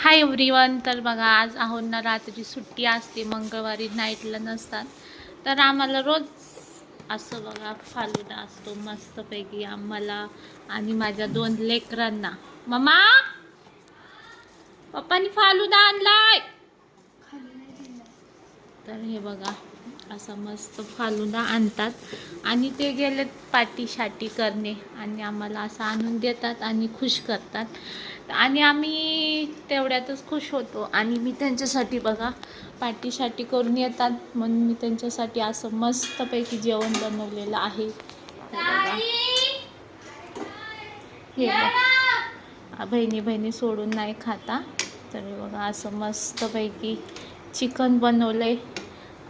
Hi everyone. तर बघा, आज आहोत ना रात्री सुट्टी असते, मंगळवारी नाईटला नसतात. तर आम्हाला रोज असं बघा फालुदा असतो मस्तपैकी आम्हाला आणि माझ्या 2 लेकरांना. मम्मा, पप्पानी फालुदा आणलाय. तर हे बघा असं मस्त फालुदा आणतात आणि ते गेलेत पाटी शाटी करणे आणि आम्हाला असं आणून देतात आणि खुश करतात आणि आम्ही तेवढ्यातच खुश होतो. आणि मी त्यांच्यासाठी बघा पाटी शाटी करून येतात म्हणून मी त्यांच्यासाठी असं मस्तपैकी जेवण बनवलेलं आहे. हे बघा बहिणी बहिणी सोडून नाही खाता. तर हे बघा असं मस्तपैकी चिकन बनवलंय.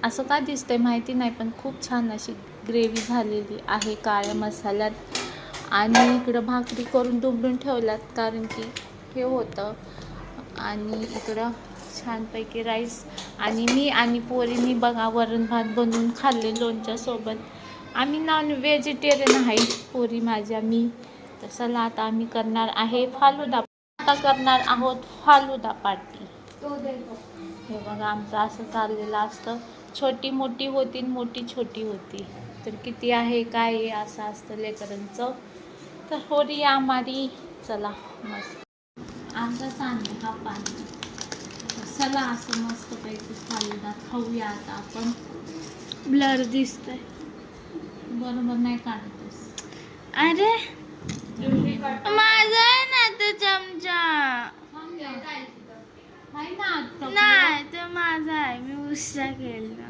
असं का दिसतंय माहिती नाही, पण खूप छान अशी ग्रेव्ही झालेली आहे काळ्या मसाल्यात. आणि इकडं भाकरी करून दुबडून ठेवल्यात कारण की हे होतं. आणि इकडं छानपैकी राईस आणि मी आणि पोरीनी बघा वरण भात बनवून खाल्ले लोणच्यासोबत. आम्ही नॉन व्हेजिटेरियन आहे, पोरी माझ्या मी. तर चला आता आम्ही करणार आहे फालुदा. आता करणार आहोत फालुदा पार्टी. हे बघा आमचं असं चाललेलं असतं. छोटी मोठी होती, मोठी छोटी होती. तर किती आहे काय आहे असं असतं लेकरांचं. तर होरी आम्हारी चला मस्त आमचा सांग हा पाणी. चला असं मस्तपैकी फालुदा खाऊया आता आपण. ब्लर दिसतंय. बरोबर नाही काढतोस. अरे माझा आहे ना तो चमचा. नाही तो माझा आहे, मी उसचा केला.